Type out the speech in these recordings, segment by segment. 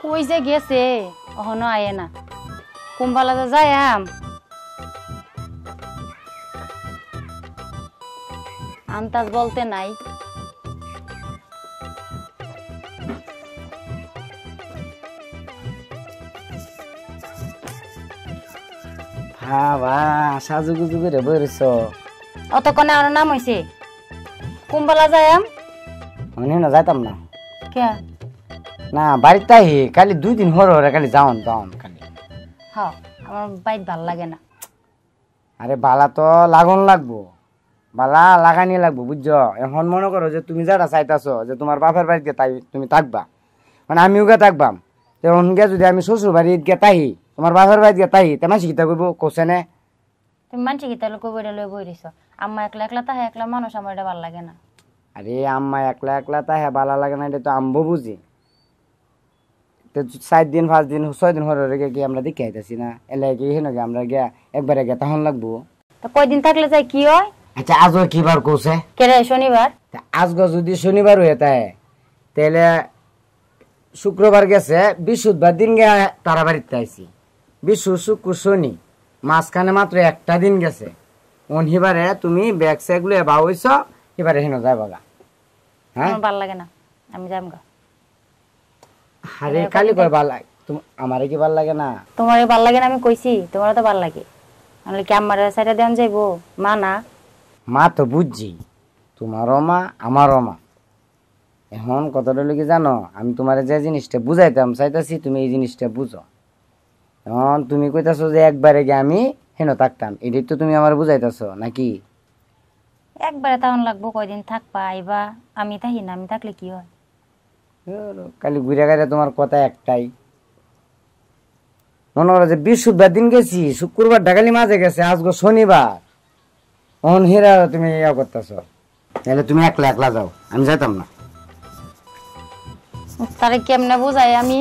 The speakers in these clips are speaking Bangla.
কই যে গেছে অহনো আয়ে না কুম্বালা তো যাই আন্তাজ বলতে নাই। হ্যাঁ বা সাজুগুজু করে বইরেছ অতক্ষণে আমার নাম হয়েছে কুম্বালা যাই মনে না যাইতাম না কে না বাড়িতে আহি কালি 2 দিন হরে কালি যাওন খালি। হ্যাঁ আমার বাইক ভাল লাগে না। আরে বালা তো লাগান লাগবো, বালা লাগানি লাগবো বুঝছো। এখন মনে করো যে তুমি যারা চাইতাছো যে তোমার বাপের বাড়িতে তাই তুমি থাকবা, মানে আমিও গে থাকবাম। তখন গে যদি আমি শ্বশুর বাড়িতে গে তাহি তোমার বাপের বাড়িতে গে তাহি তেমন শিখিতা কইব কোসে নে তুমি মানছি কি তাহলে কই বইটা লই বই দিছ। আম্মা একলা একলা তাহে একলা মানুষ আমার এটা ভাল লাগে না। আরে আম্মা একলা একলা তাহে বালা লাগে না, এটা তো আম্বো বুঝি। 4 দিন 5 দিন 6 দিন হরে গে কি আমরা দেখে আইতাছি না, এলাই কি হেন গে আমরা গে একবারে গে তখন লাগবো। তো কয়দিন থাকলে যাই কি হয়? আচ্ছা আজও কি বার কোসে কেরে শনিবার? আজগো যদি শনিবার হয়ে তাই তাহলে শুক্রবার গেছে বৃহস্পতিবার দিন গে তারা বাড়িতে আইছি। বিশু শুক্র শনি মাঝখানে মাত্র একটা দিন গেছে। অনহিবারে তুমি ব্যাগ স্যাগুলো বা হইছ এবারে হেন যাই বাগা। হ্যাঁ আমার ভাল লাগে না, আমি যাম গা। আরে কালি কই ভাল লাগে তুমি, আমারে কি ভাল লাগে না? তোমারে ভাল লাগে না আমি কইছি, তোমারও তো ভাল লাগে। আমি কি আমার সাইডে দেন যাইবো? মা না মা তো বুঝছি, তোমারও মা আমারও মা। এখন কতটা লোকে জানো, আমি তোমার যে জিনিসটা বুঝাইতাম চাইতাছি তুমি এই জিনিসটা বুঝো। এখন তুমি কইতাছো যে একবারে গিয়ে আমি হেন থাকতাম, এটাই তো তুমি আমার বুঝাইতাছো নাকি? একবারে তাহন লাগবো, কয়দিন থাকবা আইবা। আমি থাকি না, আমি থাকলে কি হয়? খালি ঘুরে গেলে তোমার কথা একটাই। মনে করো যে বৃহস্পতিবার দিন গেছি, শুক্রবার ঢাকালি মাঝে গেছে, আজকে শনিবার। অন হেরা তুমি ইয়া করতেছ, তাহলে তুমি একলা একলা যাও, আমি যাইতাম না। তারে কেমনে বুঝাই আমি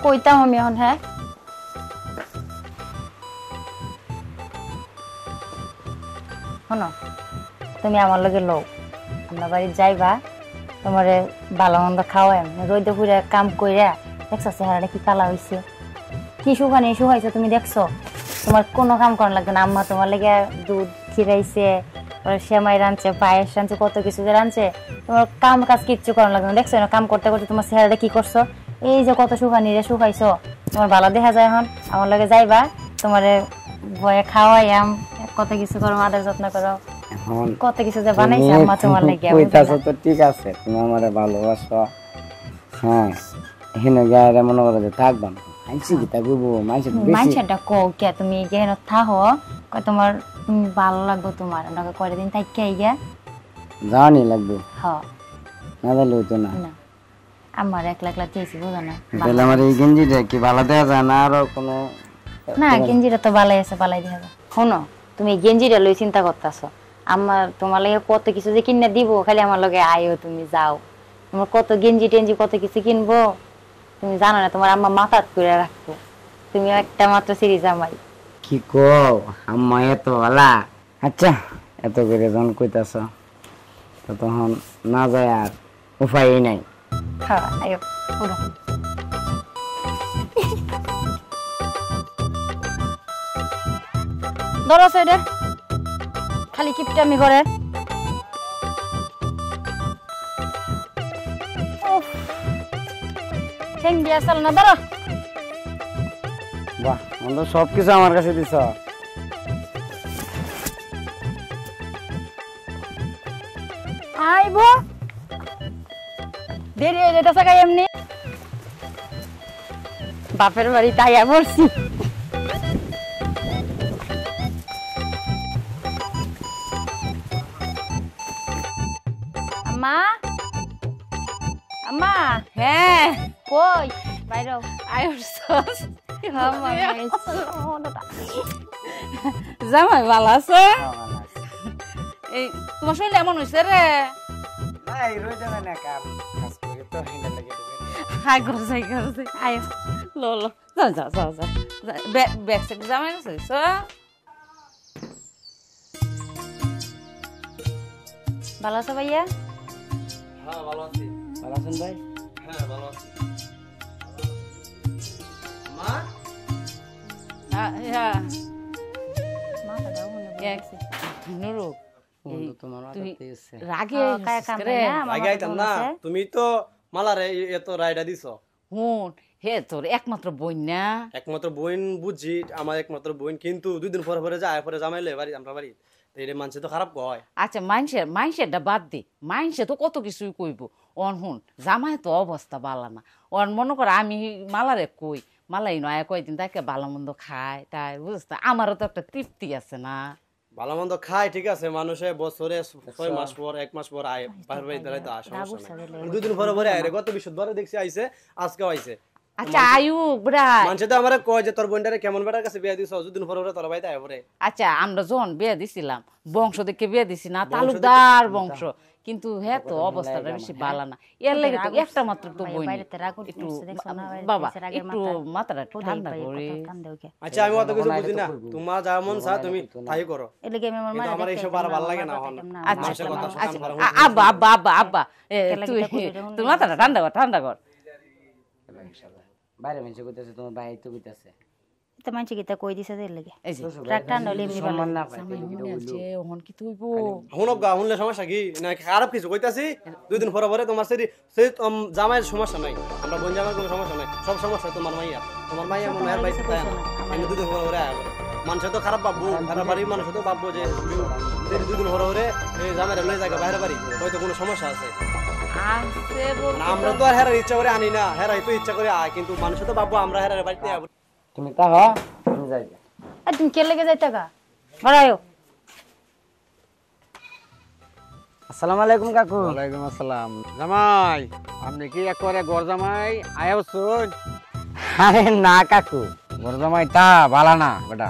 কইতাম আমি এখন? হ্যাঁ শোনো, তুমি আমার লগে লও, আমরা বাড়ি যাইবা, তোমারে ভালো মন্দ খাওয়াই। রইদে পুরে কাম কইরা দেখছো চেহারাটা কি কালা হয়েছে, কি শুকানি শুকাইছে তুমি দেখছো? তোমার কোনো কাম করার লাগবে না। আম্মা তোমার লেগে দুধ খিরাইছে, সেমাই রাঁধছে, পায়েস রাঁধছে, কত কিছু যে রাঁধছে। তোমার কাম কাজ কিচ্ছু করার লাগবে না। দেখছো না কাম করতে করতে তোমার চেহারাটা কি করছো? এই যে কত শুকানি রে শুকাইছো, তোমার ভালো দেখা যায়। এখন আমার লগে যাইবা, তোমারে ভয়ে খাওয়াইয়াম, কত কিছু করো, আদর যত্ন করো, কত কিছু যে বানাইছে আম্মা তোমার লাগে। কইতাছো তো ঠিক আছে, তুমি আমারে ভালোবাসো। হ্যাঁ হেনে গায়ে মনে করো যে থাকবাম, আইছি কি তা কইবো মাইছেটা কও কে তুমি গেন থাকো, তোমার ভালো লাগবো, তোমার ওনাকে কয়টা দিন থাকি আইগা জানি লাগবে। হ্যাঁ না দিলে হইতো না। আমার একলা একলা চেয়েছি বুঝো না। তাহলে আমার এই গেঞ্জিটা কি ভালো দেওয়া যায় না? আরো কোনো না গেঞ্জিটা তো বালাই আছে, বালাই দেখা যায়। শোনো, তুমি গেঞ্জিটা লই চিন্তা করতেছো, আমার তোমার লাগে কত কিছু যে কিনে দিব, খালি আমার লগে আয়ো, তুমি যাও। তোমার কত গেঞ্জি টেঞ্জি কত কিছু কিনবো, তুমি জানো না? তোমার আম্মা মাথাত করে রাখবো, তুমি একটা মাত্র সিরি জামাই। কি কও আম্মা এত ওলা? আচ্ছা এত করে যখন কইতাছ তো তখন না যায় আর উপায় নাই। হ্যাঁ আয়ো উঠো। ধরো সাইডে, খালি কিপটামি করে। ঠেং দিয়া চাল না, ধরো। বাহ বন্ধু সবকিছু আমার কাছে দিছ। আইবো দেরি হয়ে যেতেছে গাই এমনি, বাপের বাড়ি তাইয়া পড়ছি। আম্মা আম্মা, হ্যাঁ কই বাইরে আয়ুষ জামাই জামাই ভালো আছে? এই তোমার শরীর এমন হয়েছে রে? হাই গরজাই গরজাই আয়ো লো লো যাও যাও যাও যাও ব্যাগ সেক জামাই আছে ভালো আছো ভাইয়া? হ্যাঁ ভালো আছি। ভালো আছেন ভাই? হ্যাঁ ভালো আছি। মাথাটাও মনে পড়ছে। নুরু বন্ধু তোমার তুই মাথাতে এসছে। রাগে কায়া কাম রে নাই না, আমার লাগাইতাম মাথাটা না মনে আছে। তুমি তো মালারে এত রায়ডা দিছো হুন হে তোর একমাত্র বোন না একমাত্র বোন বুঝছি আমার একমাত্র বোন কিন্তু 2 দিন পরে যায় পরে জামাইলে বাড়ি আমরা বাড়ি এটা মানুষ তো খারাপ কয় আচ্ছা মাইনসেরটা বাদ দে মাইনসে তো কত কিছুই কইব অন হুন জামাই তো অবস্থা বালা না অন মনে কর আমি মালারে কই মালাই নয় কয়দিন তাকে ভালো মন্দ খায় তাই বুঝতে আমারও তো একটা তৃপ্তি আছে না ভালো মন্দ খায় ঠিক আছে মানুষে বছরে 6 মাস পর 1 মাস পর আয় বাইরে বাড়ি দাঁড়াই তো সমস্যা নাই 2 দিন পরে আয় রে গত বৃহস্পতিবার দেখছি আইছে আজকেও আইছে আচ্ছা আয়ু ব্রাই মানুষ তো আমারে কয় যে তোর বোনটারে কেমন বেটার কাছে বিয়া দিছ 2 দিন পরে তোর বাড়িতে আয় পরে আচ্ছা আমরা যখন বিয়ে দিছিলাম বংশ দেখে বিয়ে দিছি না তালুকদার বংশ কিন্তু হ্যাঁ তো অবস্থাটা বেশি ভালো না এর লাগে তো একটা মাত্র তো বই বাইরেতে রাগ একটু উঠছে, দেখছো না, বাইরে বাবা দেশের আগের একটু মাথাটা একটু ঠান্ডা করে আচ্ছা আমি অত কিছু বুঝি না তোমার যা মন চা তুমি তাই করো এর লাগে আমি আমার কিন্তু মায়ের আমার এইসব আর ভালো লাগে না এখন আচ্ছা মানুষের কথা আচ্ছা শুনতে পারো আব্বা আব্বা আব্বা আব্বা তুই তুই মাথাটা ঠান্ডা কর বাইরে মানুষ কইতাছে তোমার ভাই তো কইতাছে তো মানছি কি তা কই দিছে এর লাগে এই যে রাগ ঠান্ডা হলে এমনি ভালো সম্মান না পাই জামাই মনে আছে ওহন কি তুইব হুনক গা হুনলে সমস্যা কি না খারাপ কিছু কইতাছি 2 দিন পরে তোমার সেই জামাইয়ের সমস্যা নাই আমরা বোন জামাইয়ের কোনো সমস্যা নাই সব সমস্যা তোমার মাইয়া মনে হয় বাইতে তাই না আমি 2 দিন পরে আয় করে মানুষ তো খারাপ ভাববো খারাপ বাড়ির মানুষ তো ভাববো যে 2 দিন পরে এই জামাইয়ের লয়ে জায়গা বাইরে বাড়ি হয়তো কোনো সমস্যা আছে আছে বল না, আমরা তো আর হেরার ইচ্ছা করে আনি না হেরাই তো ইচ্ছা করে আয় কিন্তু মানুষ তো ভাববো আমরা হেরার বাড়িতে আয় তুমি তাহ তুমি যাইবে আর তুমি কে লেগে যাইতা গা বাড়ায়ো আসসালামু আলাইকুম কাকু ওয়ালাইকুম আসসালাম জামাই আপনি কি একবারে গর জামাই আয়াউছুন আরে না কাকু গর জামাই তা বালা না বেটা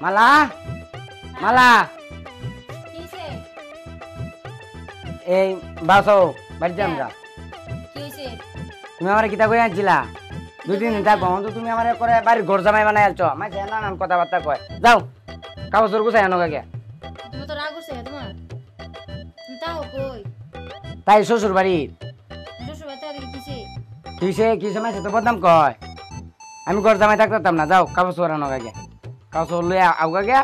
মালা মালা কিছে এই বাসো বাড়ি যাম যা কিছে তুমি আমার কিতা কই আনছিলা 2 দিন থাকবো তো তুমি আমার করে বাড়ির ঘর জামাই বানাই আলছো মাই জানা নাম কথাবার্তা কয় যাও কাগজের গুছাই আনো গাগে তুমি তো রাগ হইছে তোমার তুমি তাও কই তাই শ্বশুর বাড়ি শ্বশুর বাড়িতে দেখি কিসে মাইছে তো বদনাম কয় আমি ঘর জামাই থাকতাম না যাও কাগজ আনো গাগে কাগজ লইয়া আউগা গিয়া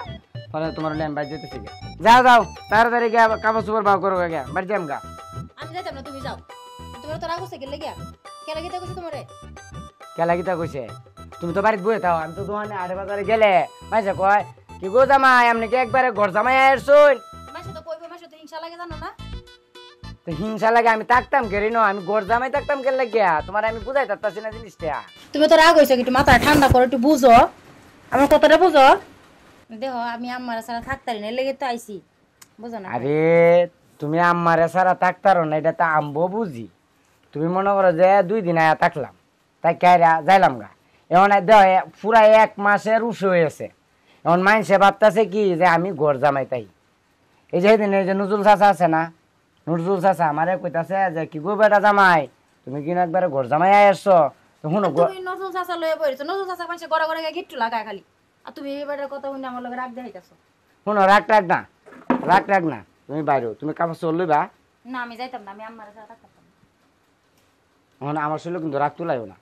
পরে তোমার লইয়া বাড়ি যেতেছি গে যাও যাও তাড়াতাড়ি গিয়া কাগজ উপর বাও করো গাগে বাড়ি যাম গা আমি যাইতাম না তুমি যাও তোমার তো রাগ হচ্ছে গেলে গিয়া কে লাগিতে কইছে তোমারে কেলা কিতা কইছে তুমি তো বাড়িতে বয়ে থাও আমি তো দোকানে 8 বাজারে গেলে মাইছে কয় কি গো জামাই আপনি কি একবারে ঘর জামাই আইছুন মাসে তো কইবে মাসে তো হিংসা লাগে জানো না তো হিংসা লাগে আমি থাকতাম কেরি ন আমি ঘর জামাই থাকতাম কে লাগিয়া তোমার আমি বুঝাই তারতাছি না জিনিসটা তুমি তো রাগ হইছো একটু মাথা ঠান্ডা করো একটু বুঝো আমার কথাটা বুঝো দেখো আমি আম্মার সারা থাকতারি না লেগে তো আইছি বুঝো না আরে তুমি আমারে সারা থাকতারো না এটা তো আমবো বুঝি তুমি মনে করো যে 2 দিন আয়া থাকলাম তাই কাইরা যাইলাম গা এখন দেহ পুরা 1 মাসের উস হয়েছে এখন মাইনসে ভাবতেছে কি যে আমি ঘর জামাই তাই এই যে দিন এই যে নজরুল চাচা আছে না নজরুল চাচা আমারে কইতাছে যে কি গো বেটা জামাই তুমি কি না একবারে ঘর জামাই আসছো তো শুনো তুমি নজরুল চাচা লয়ে বইছো নজরুল চাচা মাসে গড়া গড়া গিট্টু লাগায় খালি আর তুমি এবারের কথা শুনে আমার লগে রাগ দেখাইতাছো শুনো রাগ না তুমি বাইরে তুমি কাপড় চল লইবা না আমি যাইতাম না আমি আম্মার সারা থাকতাম না। এখন আমার শরীরে কিন্তু রাগ তুলাইও না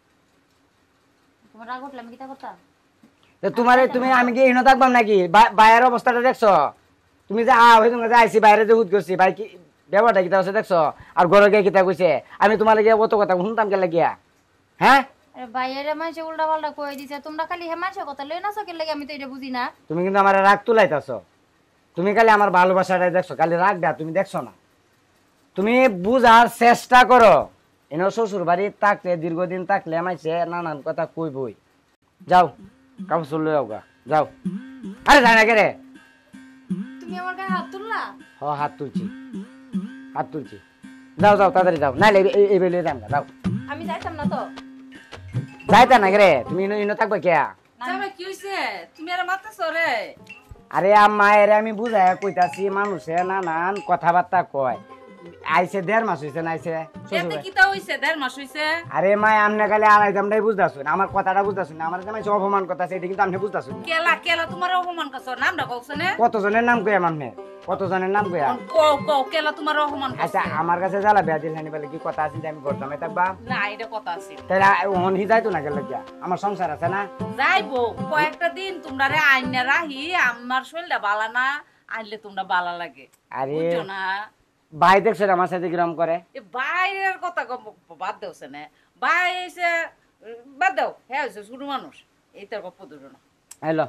তোমার রাগ উঠলে আমি কিতা করতাম তো তোমারে তুমি আমি কি এনে থাকবাম নাকি বাইরের অবস্থাটা দেখছো তুমি যে হয়ে তুমি যে আইসি বাইরে যে হুদ করছি ভাই কি ব্যবহারটা কিতা হচ্ছে দেখছো আর ঘরে গিয়ে কিতা কইছে আমি তোমার গিয়ে কত কথা শুনতাম কে লাগিয়া হ্যাঁ আরে বাইরে মাসে উল্টা পাল্টা কই দিছে তোমরা খালি হে মাসে কথা লই না সকে লাগে আমি তো এটা বুঝি না তুমি কিন্তু আমার রাগ তুলাইতাছো তুমি খালি আমার ভালোবাসাটাই দেখছো খালি রাগটা তুমি দেখছো না তুমি বুঝার চেষ্টা করো এনে শ্বশুর বাড়ি থাকলে দীর্ঘদিন থাকলে আমাইছে নানান কথা কইবই যাও কাপড় চল লই আওগা যাও আরে যাই না কে রে তুমি আমার গায়ে হাত তুললা হাত তুলছি যাও তাড়াতাড়ি যাও নাইলে এই বেলে যাম যাও আমি যাইতাম না তো যাইতা না রে তুমি ইনো থাকবে কে জামাই কি হইছে তুমি আর মারতেছো রে আরে আম্মা এরে আমি বুঝাই কইতাছি মানুষে নানান কথাবার্তা কয় আইছে 1.5 মাস হইছে না আইছে এতে কিতা হইছে 1.5 মাস হইছে আরে মা আমনে খালি আড়াইতামটাই বুঝতাছুন আমার কথাটা বুঝতাছুন আমার জামাই অপমান কথা এটা কিন্তু আপনি বুঝতাছুন কেলা তোমার অপমান করছো নামটা কওছ না কতজনের নাম কই আমনে কতজনের নাম কইয়া কও কও কেলা তোমার রহমান আচ্ছা আমার কাছে জ্বালা বিয়া দিল হানি বলে কি কথা আছে যে আমি ঘর জামাই থাকবা না এটা কথা আছে তাহলে ওহন হি যাইতো না গেল গিয়া আমার সংসার আছে না যাইবো কয়েকটা দিন তোমরা রে আইনা রাহি আমার শরীরটা বালা না আনলে তোমরা বালা লাগে আরে বুঝছো না ভাই দেখছো আমার সাথে কিরম করে এ বাইরের কথা বাদ দেওছে না ভাই এসে বাদ দাও হ্যাঁ হয়েছে ছোট মানুষ এই তার গপ্প দুটো না হ্যালো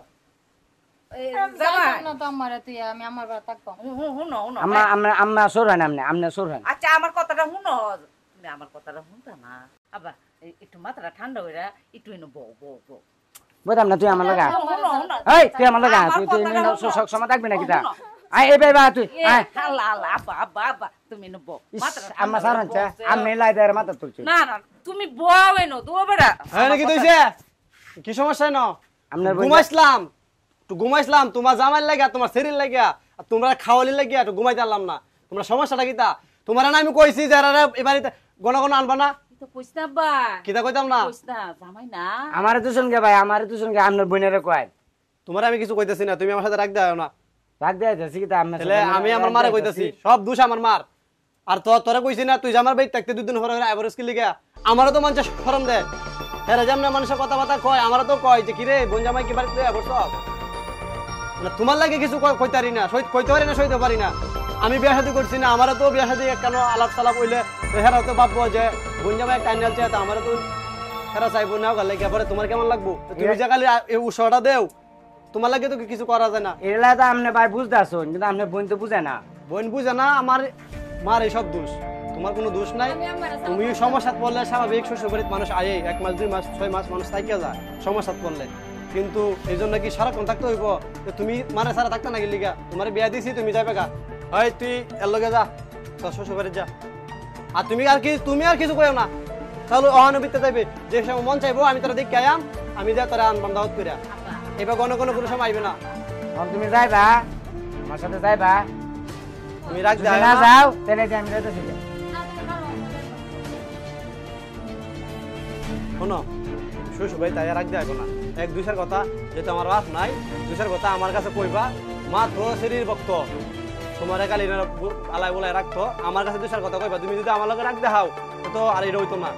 জামাই না তো আমারে তুই আমি আমার বাড়ি থাকবো হুনো হুনো আম্মা আমরা আম্মা সোর হয় না আমনে সোর হয় আচ্ছা আমার কথাটা শুনো তুমি আমার কথাটা শুনতা না আবার একটু মাথাটা ঠান্ডা হইরা একটু এনে বউ বউ বউ বুঝলাম না তুই আমার লাগা শুনো শুনো এই তুই আমার লাগা তুই সব সময় থাকবি নাকি তা আয় এই বাবা তুই আয় আল্লাহ আল্লাহ আব্বা আব্বা আব্বা তুমি এনে বউ আম্মা সার হচ্ছে আমি লাই দেয় মাথা তুলছি না না তুমি বউ এনো দো বেড়া হ্যাঁ নাকি তুইছে কি সমস্যা না আপনার ঘুমাইছিলাম একটু ঘুমাইছিলাম তোমার জামাই লাগিয়া তোমার শরীর লাগিয়া আর তোমরা খাওয়ালি লাগিয়া একটু ঘুমাইতে পারলাম না তোমরা সমস্যাটা কিতা তোমার না আমি কইছি যে এবারে গণ গণ আনবা না তো কইছ না বা কিতা কইতাম না কইছ না জামাই না আমারে দুজন গে ভাই আমারে দুজন গে আপনার বোনেরে কয় তোমার আমি কিছু কইতেছি না তুমি আমার সাথে রাখ দাও না রাখ দেয় যাচ্ছি কি তা আপনার তাহলে আমি আমার মারে কইতেছি সব দোষ আমার মার আর তোরা কইছি না তুই জামার বাইক থাকতে দুদিন পরে এভারেজ কি লিগা আমারও তো মানুষ ফরম দেয় হ্যাঁ যেমন মানুষের কথাবার্তা কয় আমারও তো কয় যে কিরে বোন জামাই কি বাড়িতে বসছ মানে তোমার লাগে কিছু কইতে পারি না কইতে পারি না সইতে পারি না আমি বিয়া শাদী করছি না আমারও তো বিয়া শাদী কেন আলাপ সালাপ হইলে হেরা তো ভাববো যে বোন জামাই টাইনাল চাই তো আমারও তো হেরা চাইবো না গেলে পরে তোমার কেমন লাগবো তুমি যে খালি এই উৎসটা দেও তোমার লাগে তো কিছু করা যায় না এলা তো আপনি ভাই বুঝতে আসুন কিন্তু আপনার বোন তো বুঝে না বোন বুঝে না আমার মার এইসব দোষ তোমার কোনো দোষ নাই তুমি সমস্যাত পড়লে স্বাভাবিক শ্বশুরবাড়ির মানুষ আয়ে 1 মাস 2 মাস 6 মাস মানুষ থাইকে যায় সমস্যাত পড়লে কিন্তু এই জন্য কি সারাক্ষণ থাকতে হইব তুমি মারে সারা থাকতে না গেলিগা তোমার বিয়া দিছি তুমি যাবে গা হয় তুই এর লগে যা তোর শ্বশুরবাড়ি যা আর তুমি আর কিছু কইও না তাহলে অহানুবিতে যাইবে যে সময় মন চাইবো আমি তোরা দেখে আয়াম আমি যা তোরা আনবাম দাওয়াত করে এবার কোনো সময় আইবে না তুমি যাইবা আমার সাথে যাইবা তুমি রাখ যদি না যাও তাহলে যে আমি যাইতেছি শোনো শ্বশুরবাড়ি তাই রাখ যাইবো না এক দুইশার কথা যেহেতু আমার বাপ নাই দুইশার কথা আমার কাছে কইবা মাত্র শরীর ভক্ত তোমার কালি আলাই বলাই রাখতো আমার কাছে দুইশার কথা কইবা তুমি যদি আমার লগে রাখ দেখাও তো আর এটা হইতো না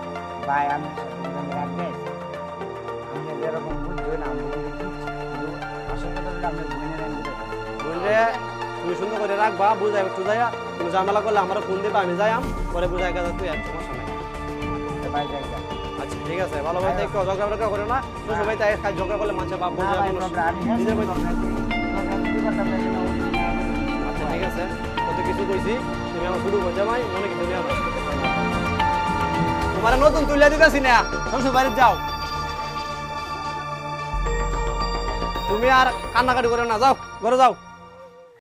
ভাই আমি রাখবে আমি যেরকম বুঝছো না আমি আসল কথা আমি বোনের বললে তুমি সুন্দর করে রাখবা বুঝাই একটু যাইয়া তুমি ঝামেলা করলে আমার ফোন দিবা আমি যাইয়াম পরে বুঝাই গেছে তুই এক সমস্যা নাই ভাই যাই যা আচ্ছা ঠিক আছে ভালোভাবে দেখো ঝগড়া করো না শ্বশুরবাড়ি তাই ঝগড়া করলে মানুষের বাপ বুঝবে নিজের আচ্ছা ঠিক আছে কত কিছু কইছি তুমি আমার শুরু করতে ভাই মনে কি তুমি আমার তোমার নতুন তুলে দিতেছি না শ্বশুর বাড়ি যাও তুমি আর কান্নাকাটি করে না যাও ঘরে যাও